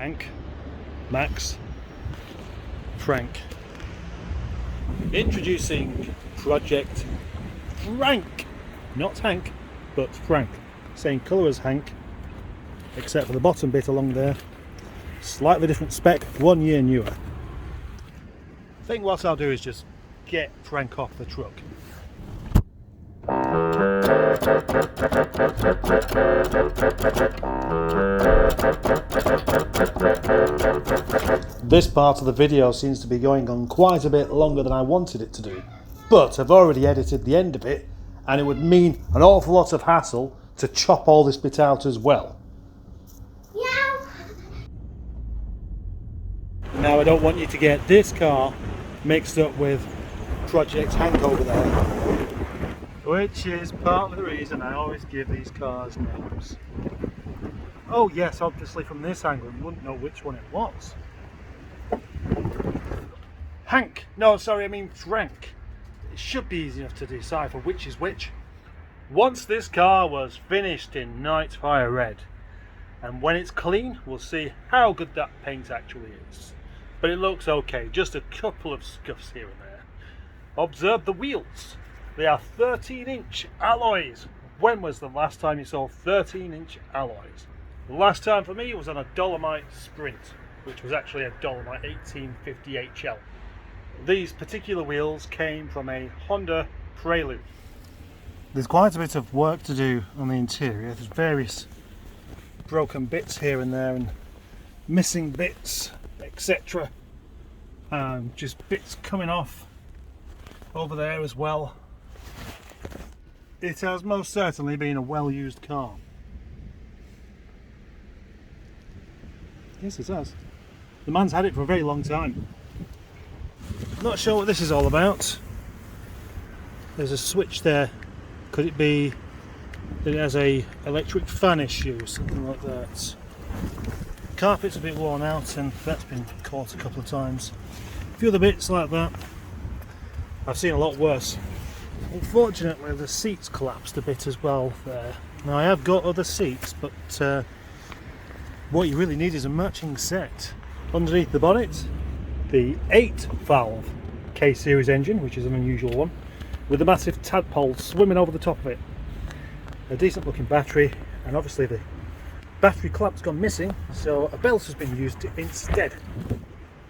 Hank, Max, Frank. Introducing Project Frank. Not Hank, but Frank. Same colour as Hank, except for the bottom bit along there. Slightly different spec, 1 year newer. I think what I'll do is just get Frank off the truck. This part of the video seems to be going on quite a bit longer than I wanted it to do, but I've already edited the end of it, and it would mean an awful lot of hassle to chop all this bit out as well. Now I don't want you to get this car mixed up with Project Hank over there, which is part of the reason I always give these cars names. Oh yes, obviously from this angle you wouldn't know which one it was. Hank! No, sorry, I mean Frank. It should be easy enough to decipher which is which. Once this car was finished in Night Fire Red, and when it's clean we'll see how good that paint actually is. But it looks okay, just a couple of scuffs here and there. Observe the wheels. They are 13-inch alloys. When was the last time you saw 13-inch alloys? The last time for me was on a Dolomite Sprint, which was actually a Dolomite 1850 HL. These particular wheels came from a Honda Prelude. There's quite a bit of work to do on the interior. There's various broken bits here and there and missing bits, etc. Just bits coming off over there as well. It has most certainly been a well-used car. Yes, it has. The man's had it for a very long time. Not sure what this is all about. There's a switch there. Could it be that it has a electric fan issue or something like that? Carpet's a bit worn out and that's been caught a couple of times. A few other bits like that. I've seen a lot worse. Unfortunately the seats collapsed a bit as well there. Now I have got other seats, but what you really need is a matching set. Underneath the bonnet, the 8-valve K-series engine, which is an unusual one, with a massive tadpole swimming over the top of it. A decent looking battery, and obviously the battery clamp's gone missing, so a belt has been used instead.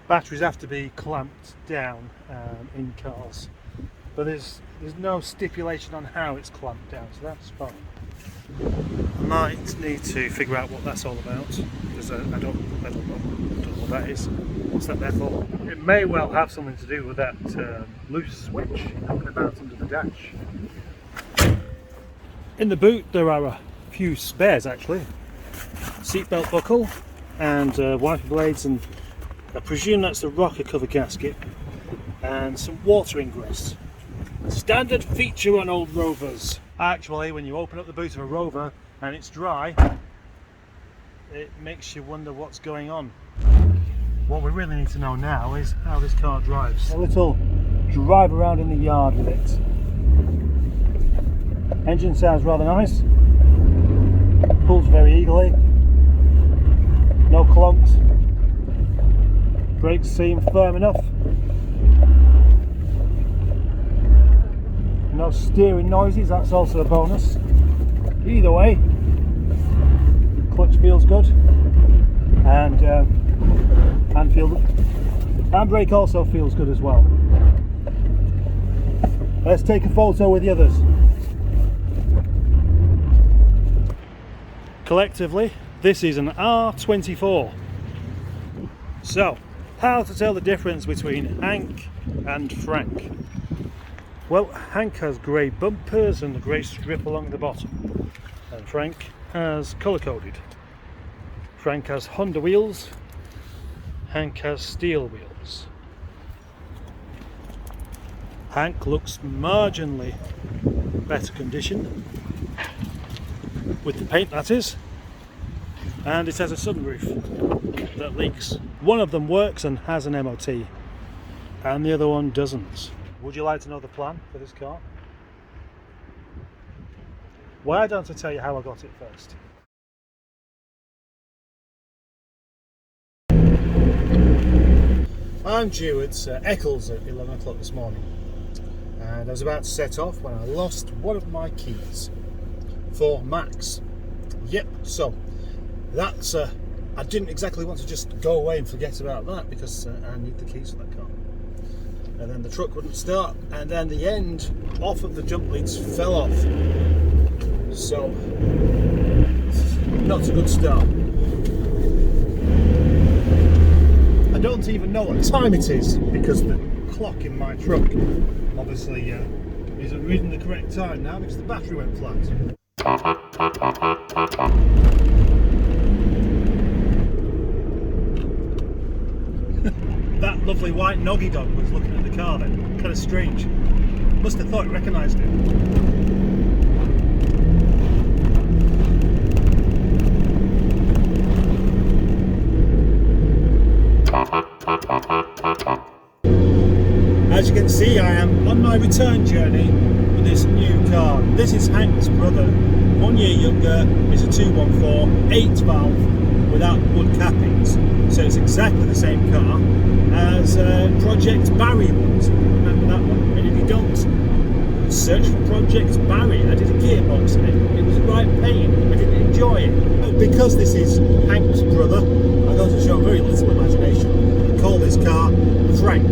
Batteries have to be clamped down in cars, but there's no stipulation on how it's clamped down, so that's fine. I might need to figure out what that's all about, because I don't know what that is. What's that there for? It may well have something to do with that loose switch hanging about under the dash. In the boot there are a few spares actually. Seatbelt buckle and wiper blades, and I presume that's the rocker cover gasket, and some water ingress. Standard feature on old Rovers. Actually, when you open up the boot of a Rover and it's dry, it makes you wonder what's going on. What we really need to know now is how this car drives. A little drive around in the yard with it. Engine sounds rather nice. Pulls very eagerly. No clunks. Brakes seem firm enough. No steering noises, that's also a bonus. Either way, clutch feels good, and handbrake also feels good as well. Let's take a photo with the others. Collectively, this is an R24. So, how to tell the difference between Hank and Frank? Well, Hank has grey bumpers and a grey strip along the bottom, and Frank has colour-coded. Frank has Honda wheels, Hank has steel wheels. Hank looks marginally better condition, with the paint that is, and it has a sunroof that leaks. One of them works and has an MOT, and the other one doesn't. Would you like to know the plan for this car? Why don't I tell you how I got it first? I'm due at Eccles at 11 o'clock this morning, and I was about to set off when I lost one of my keys for Max. Yep, so that's I didn't exactly want to just go away and forget about that, because I need the keys for that car. And then the truck wouldn't start, and then the end off of the jump leads fell off. So, not a good start. I don't even know what time it is, because the clock in my truck obviously isn't reading the correct time now because the battery went flat. That lovely white noggy dog was looking at the car then, kind of strange. Must have thought it recognised it. As you can see, I am on my return journey with this new car. This is Hank's brother, 1 year younger. It's a 214, 8 valve without wood cappings. So it's exactly the same car as Project Barry was. Remember that one? And if you don't, search for Project Barry. I did a gearbox in it. It was a right pain. I didn't enjoy it. But because this is Hank's brother, I'm going to show very little imagination and call this car Frank.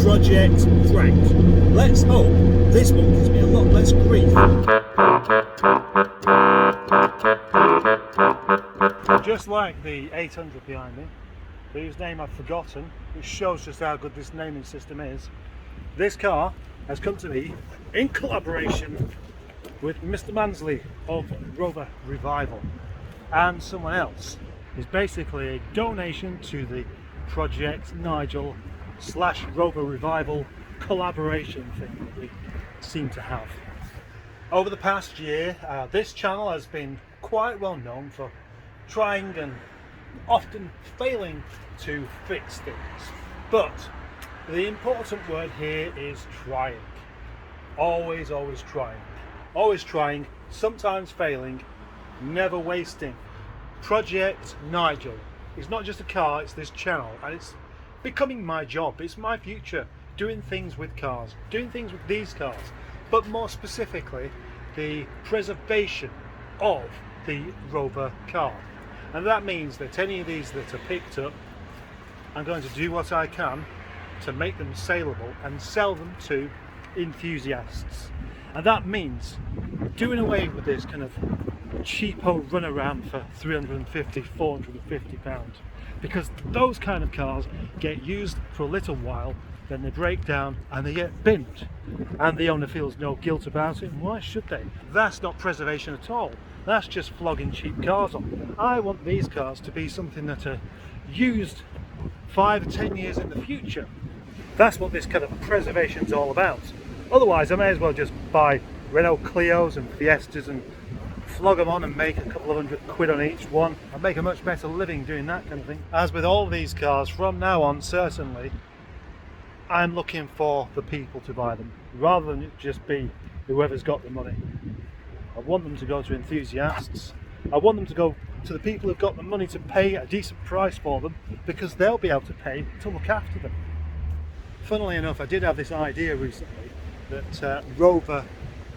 Project Frank. Let's hope this one gives me a lot less grief. Just like the 800 behind me, whose name I've forgotten, which shows just how good this naming system is, this car has come to me in collaboration with Mr. Mansley of Rover Revival and someone else. It's basically a donation to the Project Nigel / Rover Revival collaboration thing that we seem to have. Over the past year, this channel has been quite well known for trying and often failing to fix things. But the important word here is trying. Always trying. Always trying, sometimes failing, never wasting. Project Nigel. It's not just a car, it's this channel, and it's becoming my job. It's my future, doing things with cars, doing things with these cars, but more specifically the preservation of the Rover car. And that means that any of these that are picked up, I'm going to do what I can to make them saleable and sell them to enthusiasts. And that means doing away with this kind of cheapo runaround for 350, 450 pounds, because those kind of cars get used for a little while, then they break down and they get binned, and the owner feels no guilt about it. And why should they? That's not preservation at all. That's just flogging cheap cars on. I want these cars to be something that are used 5 or 10 years in the future. That's what this kind of preservation is all about. Otherwise, I may as well just buy Renault Clios and Fiestas and flog them on and make a couple of £100 on each one. I'd make a much better living doing that kind of thing. As with all these cars, from now on, certainly, I'm looking for the people to buy them, rather than it just be whoever's got the money. I want them to go to enthusiasts. I want them to go to the people who've got the money to pay a decent price for them, because they'll be able to pay to look after them. Funnily enough, I did have this idea recently that Rover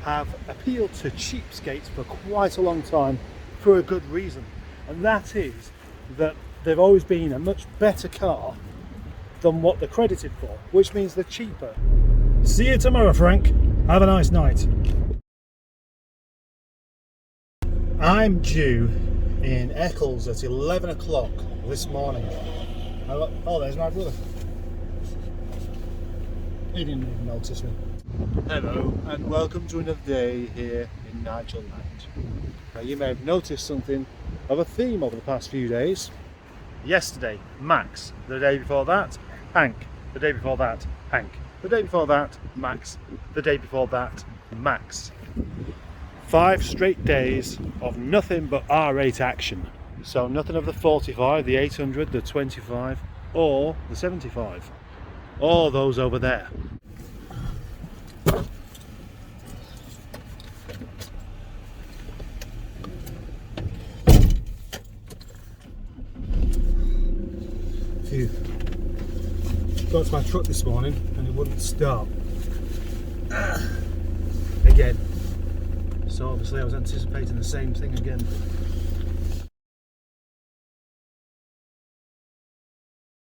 have appealed to cheapskates for quite a long time for a good reason, and that is that they've always been a much better car than what they're credited for, which means they're cheaper. See you tomorrow, Frank. Have a nice night. I'm due in Eccles at 11 o'clock this morning. Oh, there's my brother. He didn't even notice me. Hello and welcome to another day here in Nigel land. Now, you may have noticed something of a theme over the past few days. Yesterday, Max. The day before that, Hank. The day before that, Hank. The day before that, Max. The day before that, Max. 5 straight days of nothing but R8 action. So nothing of the 45, the 800, the 25 or the 75. All those over there. Phew. got to my truck this morning and it wouldn't start. Again. So obviously I was anticipating the same thing again.